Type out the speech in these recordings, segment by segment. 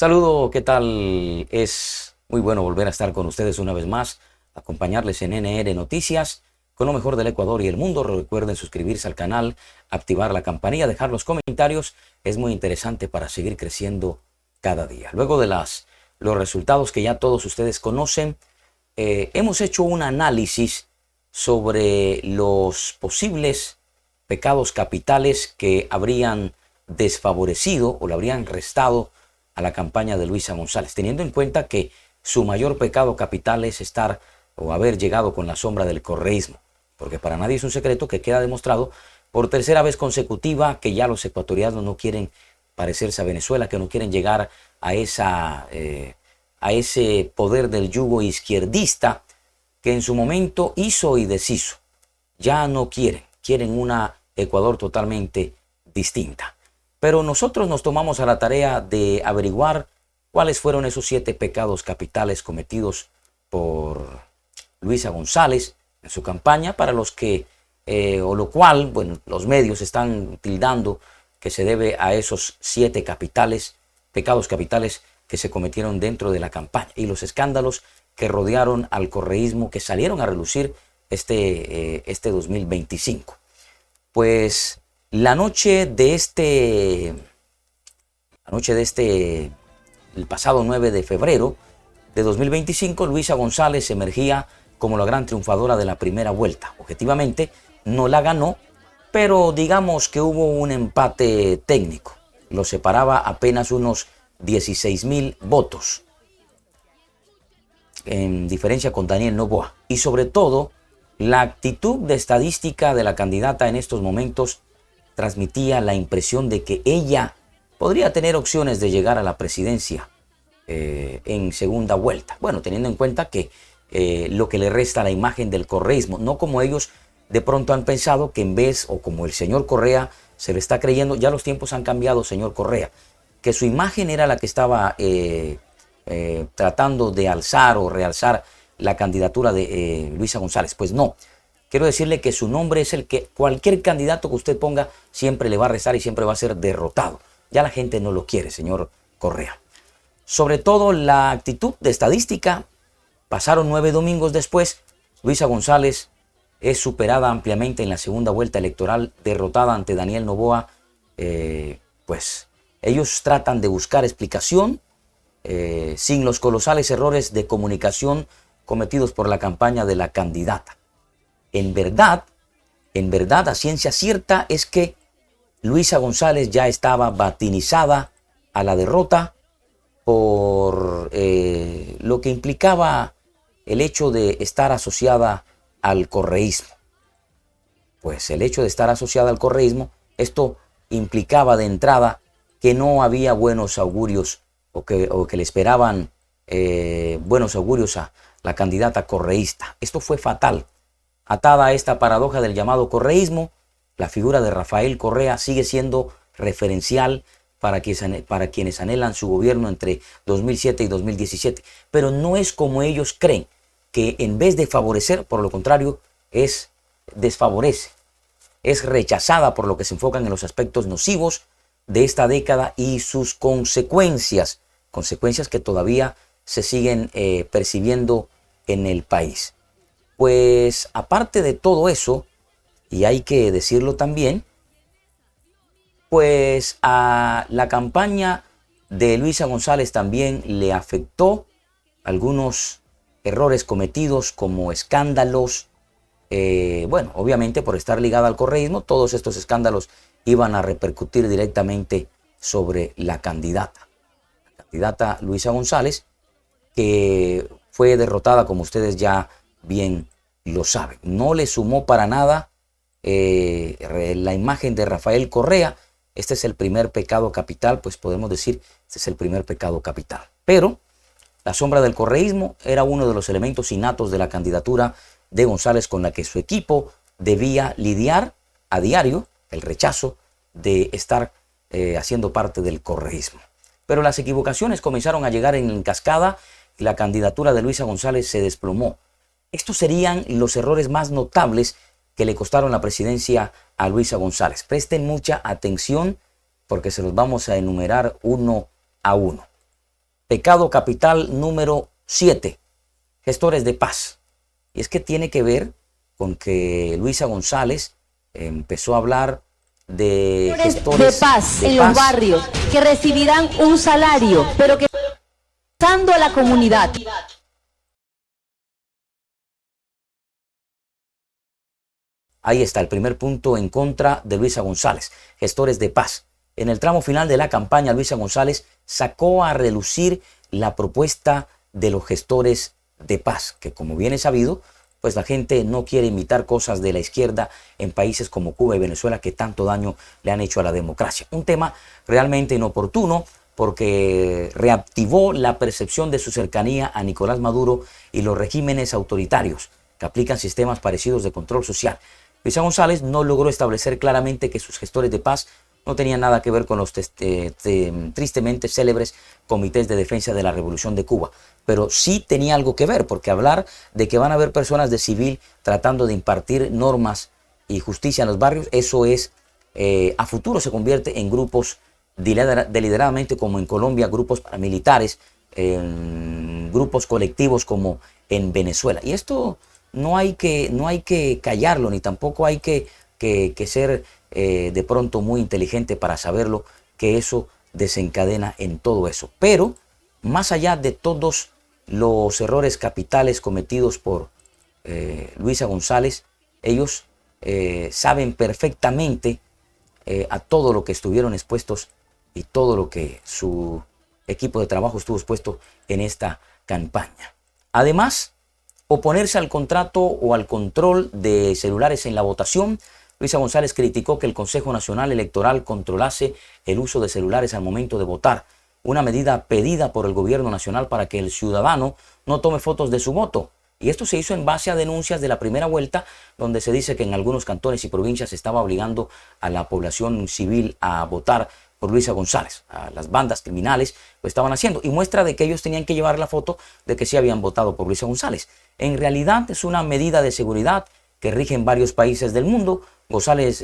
Saludo, ¿qué tal? Es muy bueno volver a estar con ustedes una vez más, acompañarles en NR Noticias con lo mejor del Ecuador y el mundo. Recuerden suscribirse al canal, activar la campanilla, dejar los comentarios. Es muy interesante para seguir creciendo cada día. Luego de los resultados que ya todos ustedes conocen, hemos hecho un análisis sobre los posibles pecados capitales que habrían desfavorecido o le habrían restado a la campaña de Luisa González, teniendo en cuenta que su mayor pecado capital es estar o haber llegado con la sombra del correísmo, porque para nadie es un secreto que queda demostrado por tercera vez consecutiva que ya los ecuatorianos no quieren parecerse a Venezuela, que no quieren llegar a ese poder del yugo izquierdista que en su momento hizo y deshizo. Ya no quieren una Ecuador totalmente distinta. Pero nosotros nos tomamos a la tarea de averiguar cuáles fueron esos 7 pecados capitales cometidos por Luisa González en su campaña, para los que, o lo cual, bueno, los medios están tildando que se debe a esos 7 pecados capitales que se cometieron dentro de la campaña y los escándalos que rodearon al correísmo que salieron a relucir este 2025. Pues la noche de el pasado 9 de febrero de 2025, Luisa González emergía como la gran triunfadora de la primera vuelta. Objetivamente no la ganó, pero digamos que hubo un empate técnico. Lo separaba apenas unos 16,000 votos, en diferencia con Daniel Noboa. Y sobre todo, la actitud de estadística de la candidata en estos momentos transmitía la impresión de que ella podría tener opciones de llegar a la presidencia en segunda vuelta. Bueno, teniendo en cuenta que lo que le resta a la imagen del correísmo, no como ellos de pronto han pensado, que en vez, o como el señor Correa se le está creyendo, ya los tiempos han cambiado, señor Correa, que su imagen era la que estaba tratando de alzar o realzar la candidatura de Luisa González. Pues no. Quiero decirle que su nombre es el que cualquier candidato que usted ponga siempre le va a restar y siempre va a ser derrotado. Ya la gente no lo quiere, señor Correa. Sobre todo la actitud de estadística. Pasaron 9 domingos después, Luisa González es superada ampliamente en la segunda vuelta electoral, derrotada ante Daniel Noboa. Pues ellos tratan de buscar explicación sin los colosales errores de comunicación cometidos por la campaña de la candidata. En verdad, a ciencia cierta es que Luisa González ya estaba vatinizada a la derrota por lo que implicaba el hecho de estar asociada al correísmo. Pues el hecho de estar asociada al correísmo, esto implicaba de entrada que no había buenos augurios o que le esperaban buenos augurios a la candidata correísta. Esto fue fatal. Atada a esta paradoja del llamado correísmo, la figura de Rafael Correa sigue siendo referencial para quienes anhelan su gobierno entre 2007 y 2017. Pero no es como ellos creen, que en vez de favorecer, por lo contrario, desfavorece. Es rechazada por lo que se enfocan en los aspectos nocivos de esta década y sus consecuencias que todavía se siguen percibiendo en el país. Pues aparte de todo eso, y hay que decirlo también, pues a la campaña de Luisa González también le afectó algunos errores cometidos como escándalos. Bueno, obviamente por estar ligada al correísmo, todos estos escándalos iban a repercutir directamente sobre la candidata Luisa González, que fue derrotada, como ustedes ya bien lo saben. No le sumó para nada la imagen de Rafael Correa. Este es el primer pecado capital, pues podemos decir, este es el primer pecado capital. Pero la sombra del correísmo era uno de los elementos innatos de la candidatura de González, con la que su equipo debía lidiar a diario, el rechazo de estar haciendo parte del correísmo. Pero las equivocaciones comenzaron a llegar en cascada y la candidatura de Luisa González se desplomó. Estos serían los errores más notables que le costaron la presidencia a Luisa González. Presten mucha atención porque se los vamos a enumerar uno a uno. Pecado capital número 7, gestores de paz. Y es que tiene que ver con que Luisa González empezó a hablar de gestores de paz en los barrios que recibirán un salario, pero que pasando a la comunidad. Ahí está el primer punto en contra de Luisa González, gestores de paz. En el tramo final de la campaña, Luisa González sacó a relucir la propuesta de los gestores de paz, que como bien es sabido, pues la gente no quiere imitar cosas de la izquierda en países como Cuba y Venezuela que tanto daño le han hecho a la democracia. Un tema realmente inoportuno porque reactivó la percepción de su cercanía a Nicolás Maduro y los regímenes autoritarios que aplican sistemas parecidos de control social. Luisa González no logró establecer claramente que sus gestores de paz no tenían nada que ver con los tristemente célebres comités de defensa de la Revolución de Cuba, pero sí tenía algo que ver, porque hablar de que van a haber personas de civil tratando de impartir normas y justicia en los barrios, eso es, a futuro se convierte en grupos deliberadamente, como en Colombia, grupos paramilitares, grupos colectivos como en Venezuela. Y esto no hay que callarlo, ni tampoco hay que ser de pronto muy inteligente para saberlo, que eso desencadena en todo eso. Pero más allá de todos los errores capitales cometidos por Luisa González, ellos saben perfectamente a todo lo que estuvieron expuestos y todo lo que su equipo de trabajo estuvo expuesto en esta campaña. Además, oponerse al contrato o al control de celulares en la votación. Luisa González criticó que el Consejo Nacional Electoral controlase el uso de celulares al momento de votar, una medida pedida por el gobierno nacional para que el ciudadano no tome fotos de su voto. Y esto se hizo en base a denuncias de la primera vuelta, donde se dice que en algunos cantones y provincias se estaba obligando a la población civil a votar por Luisa González. A las bandas criminales lo estaban haciendo, y muestra de que ellos tenían que llevar la foto de que sí habían votado por Luisa González. En realidad es una medida de seguridad que rige en varios países del mundo. González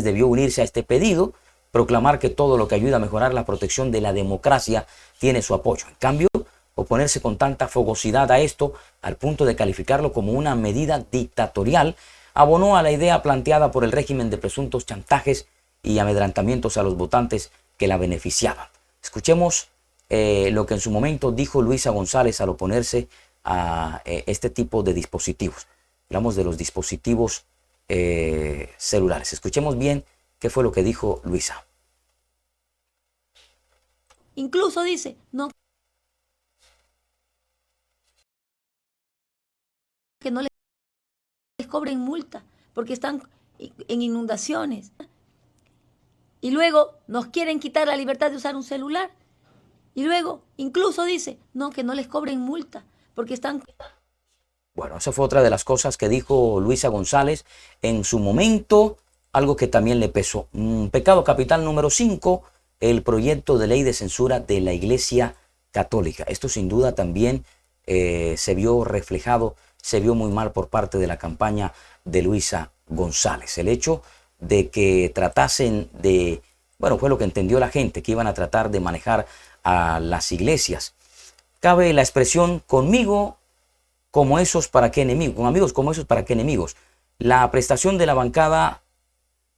debió unirse a este pedido, proclamar que todo lo que ayuda a mejorar la protección de la democracia tiene su apoyo. En cambio, oponerse con tanta fogosidad a esto, al punto de calificarlo como una medida dictatorial, abonó a la idea planteada por el régimen de presuntos chantajes y amedrantamientos a los votantes que la beneficiaban. Escuchemos lo que en su momento dijo Luisa González al oponerse a este tipo de dispositivos. Hablamos de los dispositivos celulares. Escuchemos bien qué fue lo que dijo Luisa. Incluso dice, no, que no les cobren multa porque están en inundaciones. Y luego nos quieren quitar la libertad de usar un celular. Y luego incluso dice, no, que no les cobren multa porque están... Bueno, esa fue otra de las cosas que dijo Luisa González en su momento, algo que también le pesó. Pecado capital número 5, el proyecto de ley de censura de la Iglesia Católica. Esto sin duda también se vio reflejado, se vio muy mal por parte de la campaña de Luisa González. El hecho de que tratasen de, bueno, fue lo que entendió la gente, que iban a tratar de manejar a las iglesias. Cabe la expresión conmigo como esos para qué enemigos, con amigos como esos para qué enemigos. La prestación de la bancada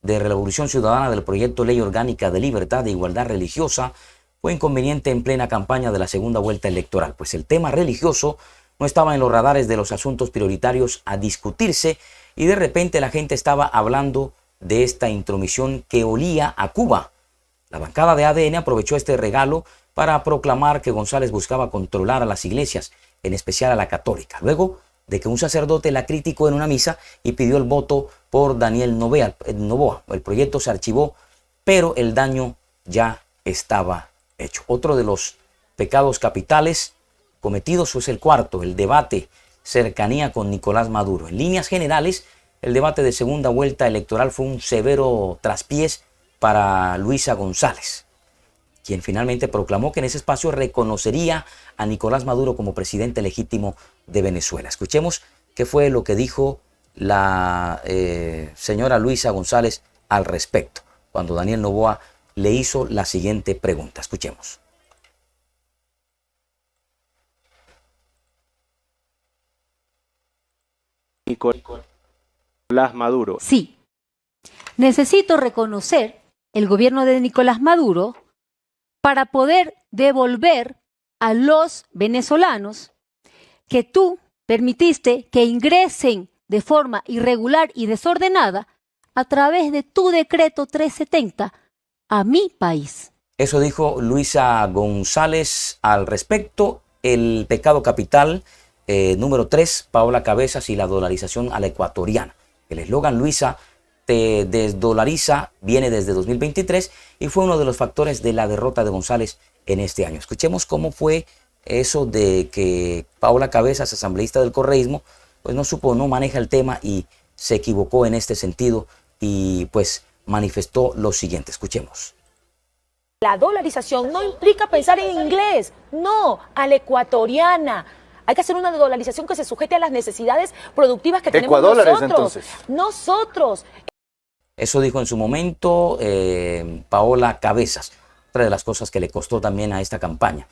de Revolución Ciudadana del proyecto Ley Orgánica de Libertad e Igualdad Religiosa fue inconveniente en plena campaña de la segunda vuelta electoral, pues el tema religioso no estaba en los radares de los asuntos prioritarios a discutirse, y de repente la gente estaba hablando de esta intromisión que olía a Cuba. La bancada de ADN aprovechó este regalo para proclamar que González buscaba controlar a las iglesias, en especial a la católica, luego de que un sacerdote la criticó en una misa y pidió el voto por Daniel Noboa. El proyecto se archivó, pero el daño ya estaba hecho. Otro de los pecados capitales cometidos es el cuarto, el debate, cercanía con Nicolás Maduro. En líneas generales, el debate de segunda vuelta electoral fue un severo traspiés para Luisa González, quien finalmente proclamó que en ese espacio reconocería a Nicolás Maduro como presidente legítimo de Venezuela. Escuchemos qué fue lo que dijo la señora Luisa González al respecto, cuando Daniel Noboa le hizo la siguiente pregunta. Escuchemos. Nicolás Maduro. Sí, necesito reconocer el gobierno de Nicolás Maduro para poder devolver a los venezolanos que tú permitiste que ingresen de forma irregular y desordenada a través de tu decreto 370 a mi país. Eso dijo Luisa González al respecto. El pecado capital número 3, Paola Cabezas y la dolarización a la ecuatoriana. El eslogan Luisa te desdolariza viene desde 2023 y fue uno de los factores de la derrota de González en este año. Escuchemos cómo fue eso de que Paola Cabezas, asambleísta del correísmo, pues no maneja el tema y se equivocó en este sentido y pues manifestó lo siguiente. Escuchemos. La dolarización no implica pensar en inglés, no, a la ecuatoriana. Hay que hacer una dolarización que se sujete a las necesidades productivas que tenemos nosotros. Entonces. Nosotros. Eso dijo en su momento Paola Cabezas, otra de las cosas que le costó también a esta campaña.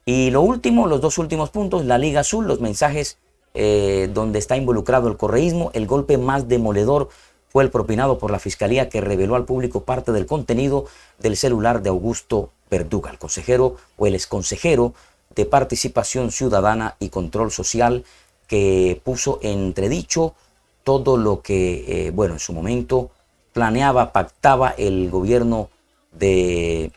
Y lo último, los dos últimos puntos, la Liga Azul, los mensajes donde está involucrado el correísmo. El golpe más demoledor fue el propinado por la Fiscalía, que reveló al público parte del contenido del celular de Augusto Verduga, el consejero o el exconsejero de Participación Ciudadana y Control Social, que puso en entredicho todo lo que, en su momento planeaba, pactaba el gobierno de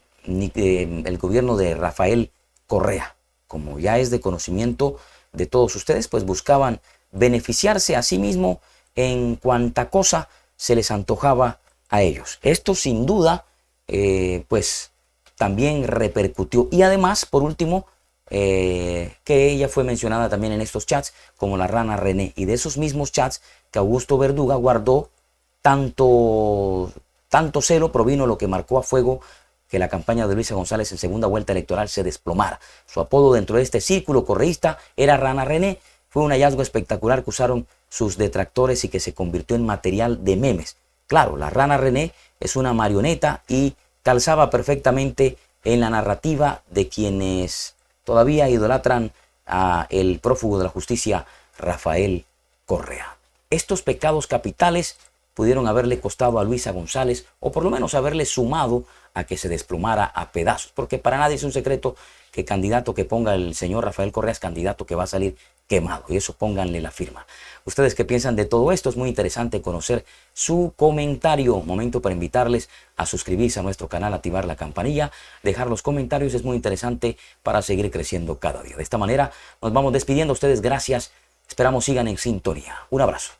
Rafael Correa. Como ya es de conocimiento de todos ustedes, pues buscaban beneficiarse a sí mismo en cuanta cosa se les antojaba a ellos. Esto sin duda, pues también repercutió. Y además, por último, que ella fue mencionada también en estos chats como la rana René. Y de esos mismos chats que Augusto Verduga guardó, tanto celo provino lo que marcó a fuego que la campaña de Luisa González en segunda vuelta electoral se desplomara. Su apodo dentro de este círculo correísta era Rana René. Fue un hallazgo espectacular que usaron sus detractores y que se convirtió en material de memes. Claro, la Rana René es una marioneta y calzaba perfectamente en la narrativa de quienes todavía idolatran a el prófugo de la justicia Rafael Correa. Estos pecados capitales pudieron haberle costado a Luisa González, o por lo menos haberle sumado a que se desplomara a pedazos, porque para nadie es un secreto que candidato que ponga el señor Rafael Correa es candidato que va a salir quemado, y eso pónganle la firma. ¿Ustedes qué piensan de todo esto? Es muy interesante conocer su comentario. Momento para invitarles a suscribirse a nuestro canal, activar la campanilla, dejar los comentarios, es muy interesante para seguir creciendo cada día. De esta manera nos vamos despidiendo. Ustedes, gracias, esperamos sigan en sintonía. Un abrazo.